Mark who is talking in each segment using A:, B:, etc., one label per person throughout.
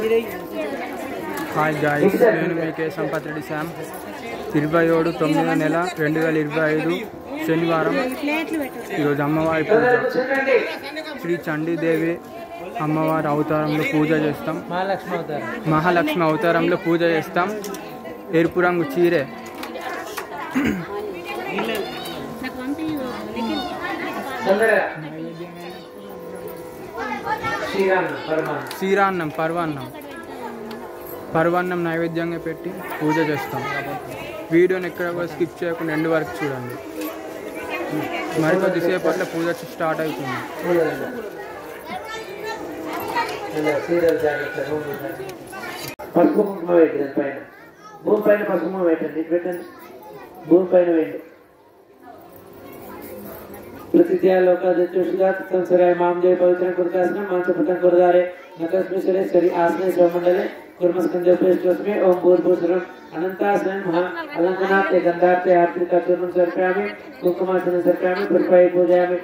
A: Hi guys, నేను మీ కే Sampath Reddy Sam. 27/9/2025 శనివారం. ఈరోజు అమ్మవారి పూజ. శ్రీ చండీదేవి అమ్మవారి అవతారంలో పూజ చేస్తాం. మహాలక్ష్మి అవతారంలో పూజ చేస్తాం. ఎరుపు రంగు చీరే. క్షీరాన్నం పర్వాన్నం నైవేద్యంగా పెట్టి పూజ చేస్తాం. వీడియోని ఎక్కడ కూడా స్కిప్ చేయకుండా ఎండ్ వరకు చూడండి. మరి కొద్దిసేపట్లో పూజ స్టార్ట్ అవుతుంది.
B: పసుపు కుంకుమ పెట్టండి, పైన భూమి పైన పసుపు పెట్టండి, పెట్టండి భూమి పైన వేయండి. प्रतिज्ञालोकादित्योषिगात्सराय मां जय पवित्रं कुरुकासनं मांसपतं कुरुदारे नकस्मिश्वरेश्वरी आसने स्वमण्डले कुर्मस्कन्धोपेष्टस्मे ओम भूर्भुवस्वरम् अनन्तासनं महा अलङ्कनाथे गन्धार्थे आर्तिकाचूर्णं समर्पयामि कुङ्कुमासनं समर्पयामि पुष्पैः पूजयामि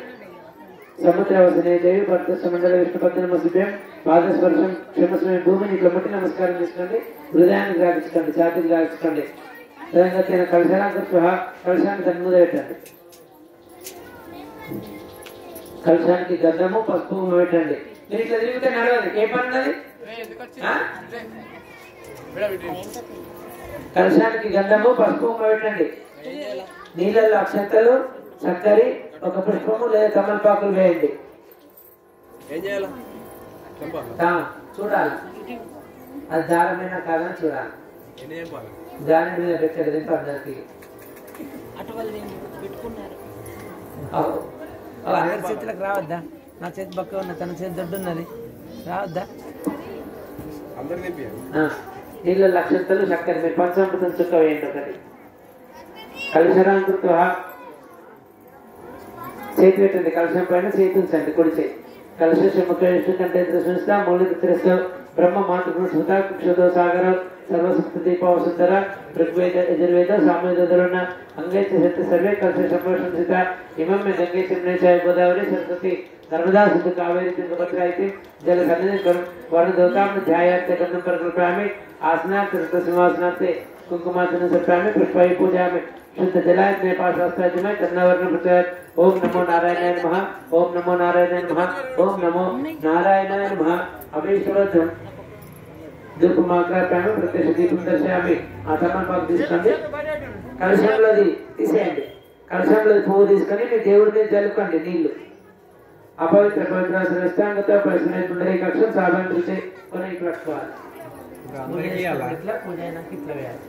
B: समुद्रवसने देवी भक्तसमण्डले विष्णुपत्नमसिभ्यं पादस्पर्शं क्षमस्मे भूमिनि इट्ला नमस्कारं చేసుకోండి. హృదయాన్ని గ్రాగించండి, ఛాతీని గ్రాగించండి. తదనంతరం కలశాలంకృత్వా కలశాన్ని తన్మూల పెట్టండి. కలశానికి గంధము పసుపు పెట్టండి. మీరు ఇట్లా తిరిగితే నడవదు. ఏ పని ఉన్నది? కలశానికి గంధము పసుపు పెట్టండి. నీళ్ళల్లో అక్షంతలు, చక్కెర, ఒక పుష్పము లేదా తమలపాకులు వేయండి. చూడాలి అది దారమైనా కాదని చూడాలి. దాని మీద పెట్టండి. అందరికి అందరి చేతులకు రావద్దా? నా చేతి పక్క ఉన్న తన చేతి దొడ్డు ఉన్నది, రావద్దా? నీళ్ళ లక్షంతలు చక్కెర మీరు పంచామృతం చుక్క వేయండి. ఒకటి కలశరాంకృత చేతి పెట్టండి. కలశం పైన చేతి ఉంచండి, కుడి చేతి. కలశ ముఖ్య కంటే సంస్థ మౌలిక తిరస్సు బ్రహ్మ మాతృ సుత కుక్షదో సాగర సర్వసుప్త దీపవసుందర ఋగ్వేద యజుర్వేద సామవేదరుణ అంగైత సత్య సర్వే కలశ సంభోషంసిత ఇమం మే గంగే యమునే చ గోదావరి సరస్వతి నర్మదా సింధు కావేరి తుంగభద్రా इति जल सन्निधिं वर्ण देवतां ध्यायार्थे गन्धं प्रकल्पयामि आसनार्थे सिंहासनार्थे कुंकुमासनं समर्पयामि पुष्पैः पूजयामि शुद्ध जलाय नेपाशास्त्राय तन्नवर्ण प्रचोदयात् ओम नमो नारायणाय नमः ओम नमो नारायणाय नमः ओम नमो नारायणाय नमः अभिषेकं धूपमाग्रहयामि प्रत्यक्ष दीपं दर्शयामि आत्मपाक తీసుకోండి. కలశంలోది తీసేయండి. కలశంలో పువ్వు తీసుకొని మీ దేవుడి మీద చల్లుకోండి నీళ్లు. అపవిత్ర పవిత్ర శ్రేష్టాంగత పరిశుద్ధ పుండరీకాక్షం సాధన చేసి కొన్ని కట్టుకోవాలి. ఇట్లా పూజ అయినాక ఇట్లా వేయాలి.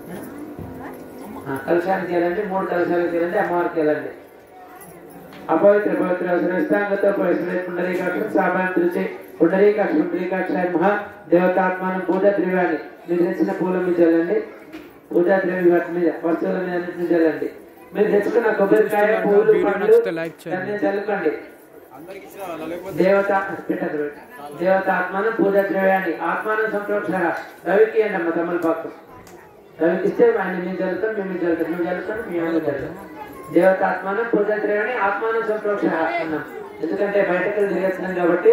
B: కలశానికి వెళ్ళండి, 3 కలశాలకు వెళ్ళండి, అమ్మవారికి వెళ్ళండి. అపవిత్ర పవిత్ర శ్రేష్టాంగత పరిశుద్ధ పుండరీకాక్షం సాధన చేసి పుండరీకాక్షాయ మహా దేవతాత్మానం పూజా ద్రవ్యాన్ని మీరు తెచ్చిన పూల మీద చల్లండి. పూజా ద్రవ్య వాటి మీద వస్తువుల మీద అన్నింటినీ చల్లండి. మీరు తెచ్చుకున్న కొబ్బరికాయ పూలు పండ్లు దాన్ని చల్లుకోండి. దేవతాత్మానం పూజా ద్రవ్యాన్ని ఆత్మానం సంప్రోక్ష రవికి అండి అమ్మ తమలపాకు. రవికి ఇస్తే ఆయన మేము చల్లుతాం, మేము చల్లుతాం, మేము చల్లుతాం, మేము చల్లుతాం. దేవతాత్మానం పూజా ద్రవ్యాన్ని ఆత్మానం సంప్రోక్ష అన్నాం. ఎందుకంటే బయటకు తిరుగుతున్నాం కాబట్టి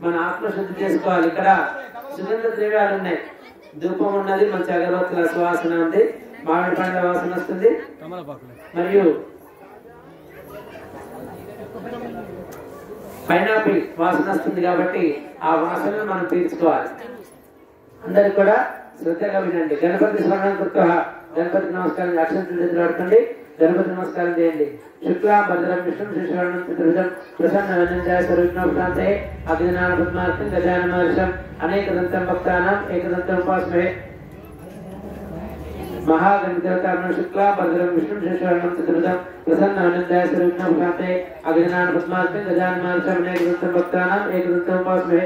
B: మన ఆత్మ శుద్ధి చేసుకోవాలి. ఇక్కడ సుగంధ ద్రవ్యాలు ఉన్నాయి. ధూపం ఉన్నది, మంచి అగరవత్తుల సువాసన ఉంది, మామిడి పండ్ల వాసన వస్తుంది, మరియు పైనాపిల్ వాసన వస్తుంది. కాబట్టి ఆ వాసనను మనం పీల్చుకోవాలి. అందరు కూడా శ్రద్ధగా వినండి. గణపతి స్మరణం కృత గణపతి నమస్కారం అక్షంతలు ఎదురాడుకోండి. గణపతి నమస్కారం చేయండి. శుక్లా భద్రం విష్ణు శ్రీశరణం చతుర్భుజం ప్రసన్న వినంజాయ స్వరూపిణోపశాంతే అగ్నినాన పద్మార్కం గజాన మహర్షం అనేకదంతం భక్తానాం ఏకదంతం ఉపాస్మహే. महागणदेवता शुक्ला भद्रं विष्णु శ్రీశరణం చతుర్భుజం ప్రసన్న వినంజాయ స్వరూపిణోపశాంతే అగ్నినాన పద్మార్కం గజాన మహర్షం అనేకదంతం భక్తానాం ఏకదంతం ఉపాస్మహే.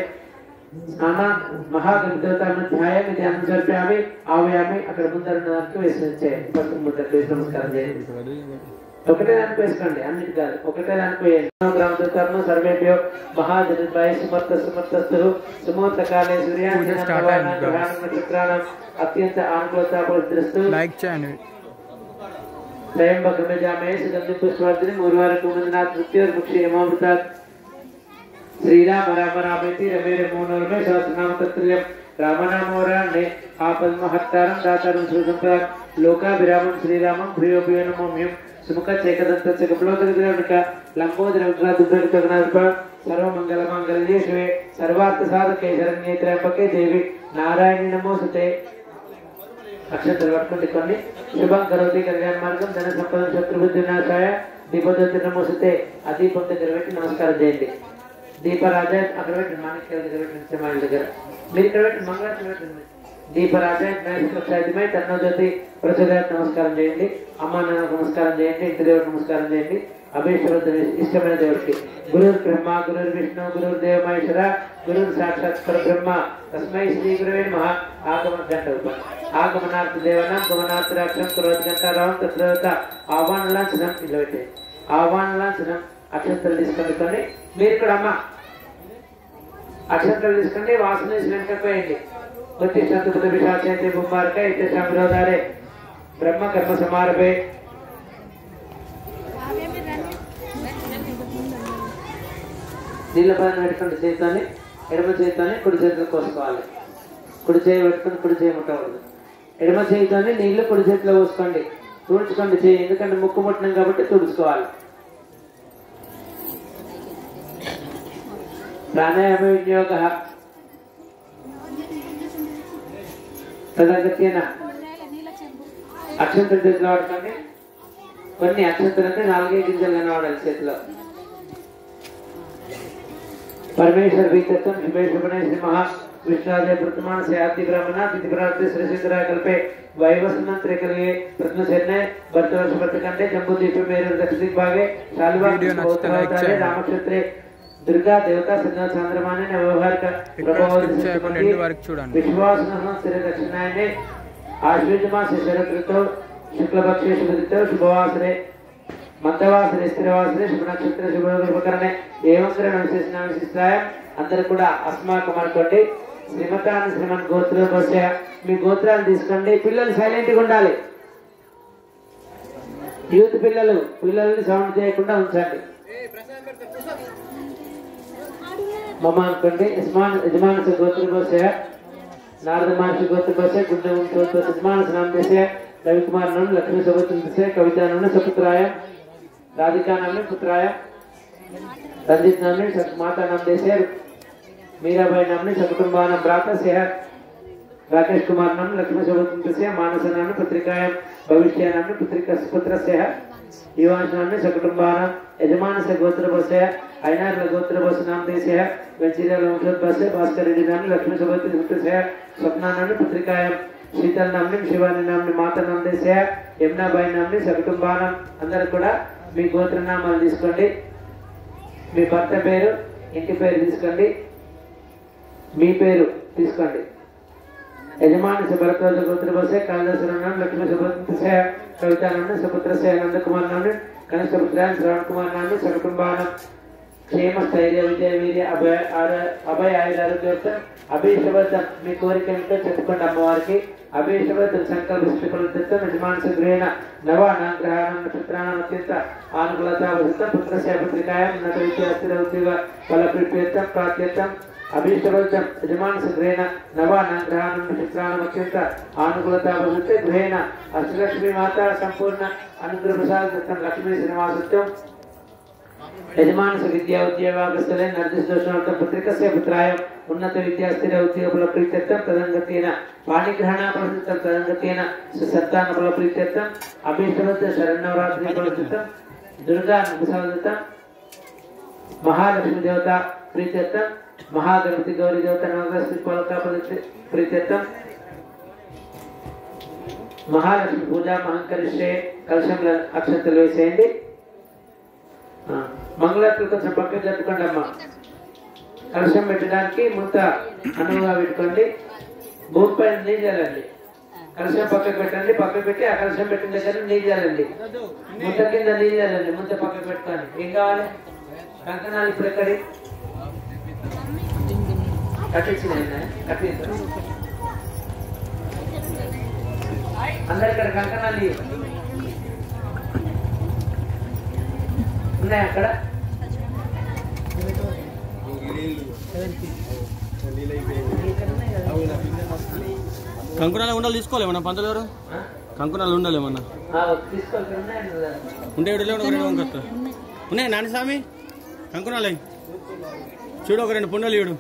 B: महागणदेवता ध्यायामि ध्यानं समर्पयामि आवायामि. అక్కడ ముందర దానికి వేసే ముద్రకు వేసి నమస్కారం చేయండి. ఒకటే దానికి వేసుకోండి, అన్నిటి కాదు, ఒకటే దానికి వేయండి. గ్రామదేవతను సర్వేభ్యో మహాజనద్వయ సమర్థ సమర్థస్తు సుమూర్త కాలే సూర్యాగ్రహణం అత్యంత ఆనుకూలతాపరిస్తూ
A: లైక్ చేయండి.
B: त्रयंबकं यजामहे सुगन्धिं पुष्पवर्धनम् उर्वारुकं वन्दनात् मृत्योर्मुक्षे यमामृतात् श्रीराम राम रामेति रमे रमो नरमे सहस्रनाम तत्तुल्यं రామనామోరాన్ని ఆపద్మహత్తారం దాతారం సుసంపదం లోకాభిరామం శ్రీరామం ప్రియోపియో నమోమ్యం సుముఖ చేకదంత చకప్లోదరిక లంబోదర విగ్రహ సర్వమంగళమాంగళ్యే శివే సర్వార్థ సాధకే శరణ్యే త్ర్యంబకే దేవి నారాయణి నమోస్తుతే. అక్షంతలు పట్టుకుంటే కొన్ని శుభం కరోతి కళ్యాణ మార్గం ధన సంపద శత్రుబుద్ధి వినాశాయ దీపజ్యోతి నమోస్తుతే. ఆ దీపం దగ్గర పెట్టి నమస్కారం చేయండి. దీపరాజా అక్కడ పెట్టి మాణిక్యాల దగ్గర పెట్టి మా దగ్గర మీరు ఇక్కడ పెట్టి మంగళారం పెట్టండి. దీపరాజా క్షేత్రమై తన్నోజ్యోతి ప్రచోదయానికి నమస్కారం చేయండి. అమ్మా నాన్న నమస్కారం చేయండి. ఇంటి దేవుడికి నమస్కారం చేయండి. అభీశ్వరుడు ఇష్టమైన దేవుడికి గురుర్ బ్రహ్మ గురుర్ విష్ణు గురుర్ దేవ మహేశ్వర గురుర్ సాక్షాత్ పరబ్రహ్మ తస్మై శ్రీ గురువే నమః. ఆగమన గంట ఆగమనార్థ దేవనం గమనార్థ రాక్షం కురోజ గంటారావం తత్రత ఆహ్వాన లాంఛనం ఇలా పెట్టే ఆహ్వాన లాంఛనం. అక్షంతలు తీసుకొని మీరు ఇక్కడ అమ్మ అక్షంతలు తీసుకొని వాసన వెంటపోయండి. ప్రతిష్ఠిత విషాచే బొమ్మారక ఇతర విరోధారే బ్రహ్మ కర్మ సమారభే. నీళ్ళ పైన పెట్టుకుంటే చేతితోని ఎడమ చేతితోని కుడి చేతిలో కోసుకోవాలి. కుడి చేయి పెట్టుకుని కుడి చేయి ముట్టకూడదు. ఎడమ చేతితోని నీళ్లు కుడి చేతిలో పోసుకోండి. తుడుచుకోండి చేయి, ఎందుకంటే ముక్కు ముట్టినాం కాబట్టి తుడుచుకోవాలి. ప్రాణాయామ వినియోగ తదగత్యేన అక్షంతలు చేతిలో వాడుకోండి. కొన్ని అక్షంతలు అంటే 4 గింజలు కనవాడాలి చేతిలో. परमेश्वर भीतत्वं शुभेशुभने श्री महा विष्णादे वर्तमान से आदि ब्राह्मण तिथि प्राप्ति श्री सिद्धराय कल्पे वैवस्मंत्रे कलिये प्रथम सेने वर्तवर्ष वर्तकंडे जम्बूद्वीप मेरु दक्षिण भागे शालिवारे रामक्षेत्रे दुर्गा देवता सिद्ध चंद्रमाने व्यवहार का प्रभाव विश्वास स्थिर दक्षिणायने आश्विन मास शरद ऋतु शुक्ल पक्षे शुभ ऋतु शुभवासरे మందవాసరే స్థిరవాసరే శుభ నక్షత్ర శుభ ఉపకరణే ఏవంకరణ విశేషణాయ. అందరు కూడా అస్మాకం అనుకోండి. శ్రీమతాన్ని శ్రీమన్ గోత్రం వస్తే మీ గోత్రాన్ని తీసుకోండి. పిల్లలు సైలెంట్గా ఉండాలి. యూత్ పిల్లల్ని సౌండ్ చేయకుండా ఉంచండి. మమ్మ అనుకోండి. యజమాన గోత్రం వస్తే నారద మహర్షి గోత్రం వస్తే గుండె యజమాన స్నానం చేసే రవికుమార్ నాम लक्ष्मी सबुत से कविता नाम सपुत्राय राधिका नाम पुत्राय रंजित नाम माता नाम देशे मीराबाई नाम सकुटुंबान भ्राता से राकेश कुमार नाम लक्ष्मी सबुत से मानस नाम पत्रिकाय भविष्य नाम पुत्रिका पुत्र से युवांश नाम सकुटुंबान यजमान से गोत्र बसे अयनार गोत्र बस नाम देशे वेंचिरा लोकत बसे भास्कर रेड्डी नाम लक्ष्मी सबुत से स्वप्ना नाम पुत्रिकाय शीतल नामनी शिवानी नामनी माता नाम देशे यमुनाबाई नामनी सकुटुंबाనం. అందరూ కూడా మీ గోత్ర నామాలు తీసుకోండి. మీ భర్త పేరు ఇంటి పేరు తీసుకోండి. మీ పేరు తీసుకోండి. యజమాని से भरद्वाज गोत्र बसे कालिदास नाम लक्ष्मी सबुत से कविता नाम सपुत्र से आनंद कुमार नाम कनिष्ठ पुत्र श्रवण कुमार नाम सकुटुंबाనం. क्षेम स्थैर्य विजय वीर्य अभय आयुर आरोग्य अभिषवर्धन మీ కోరిక ఏంటో చెప్పుకోండి అమ్మవారికి. अभिषवर्धन संकल्प स्वीकृतं यजमान से गृहेण नवानाग्रहाणां नक्षत्राणां अत्यंत आनुकूलता वसतं पुत्रस्य पुत्रिकायां नतविद्या अस्थिर उद्योग फलप्रीत्यर्थं प्राप्त्यर्थं अभिषवर्धन यजमान से गृहेण नवानाग्रहाणां नक्षत्राणां अत्यंत आनुकूलता वसते गृहेण अष्टलक्ष्मी माता संपूर्ण अनुग्रह प्रसाद लक्ष्मी श्रीनिवासत्वं यजमान से विद्या उद्योगस्थले निर्दिष्टोषणार्थं पुत्रिकस्य पुत्राय उन्नत विद्या स्थिर उद्योग फलप्रीत्यर्थं तदंगतेन पाणिग्रहण प्रसिद्धं तदंगतेन संतान फलप्रीत्यर्थं अभिषवर्धन शरण्यवरात्रि प्रसिद्धं दुर्गा प्रसादितं महालक्ष्मी देवता प्रीत्यर्थं महागणपति गौरी देवता नवग्रह फलका प्रीत्यर्थं महालक्ष्मी पूजा महंकरिष्ये कलशं अक्षंतలు వేసేయండి. మంగళారతులు కొంచెం పక్కకు జరుపుకోండి అమ్మ. కలశం పెట్టడానికి ముంత అనువుగా పెట్టుకోండి. భూమి పైన నీళ్ళు చల్లండి. కలశం పక్కకు పెట్టండి. పక్కకు పెట్టి ఆ కలశం పెట్టిన దగ్గర నీళ్ళు చల్లండి. ముంత కింద నీళ్ళు చల్లండి. ముంత పక్కకు పెట్టుకోండి. ఏం కావాలి? కంకణాలు ఇప్పుడు ఎక్కడి కట్టించిన అందరు ఇక్కడ కంకణాలు ఉన్నాయి. అక్కడ
C: కంకునాలు ఉండాలి తీసుకోలేమన్నా పంతులు గారు? కంకునాలు ఉండాలేమన్నా ఉండే ఉన్నాయి నాని స్వామి కంకునాలు చూడు ఒక 2 పుండలు ఇడు.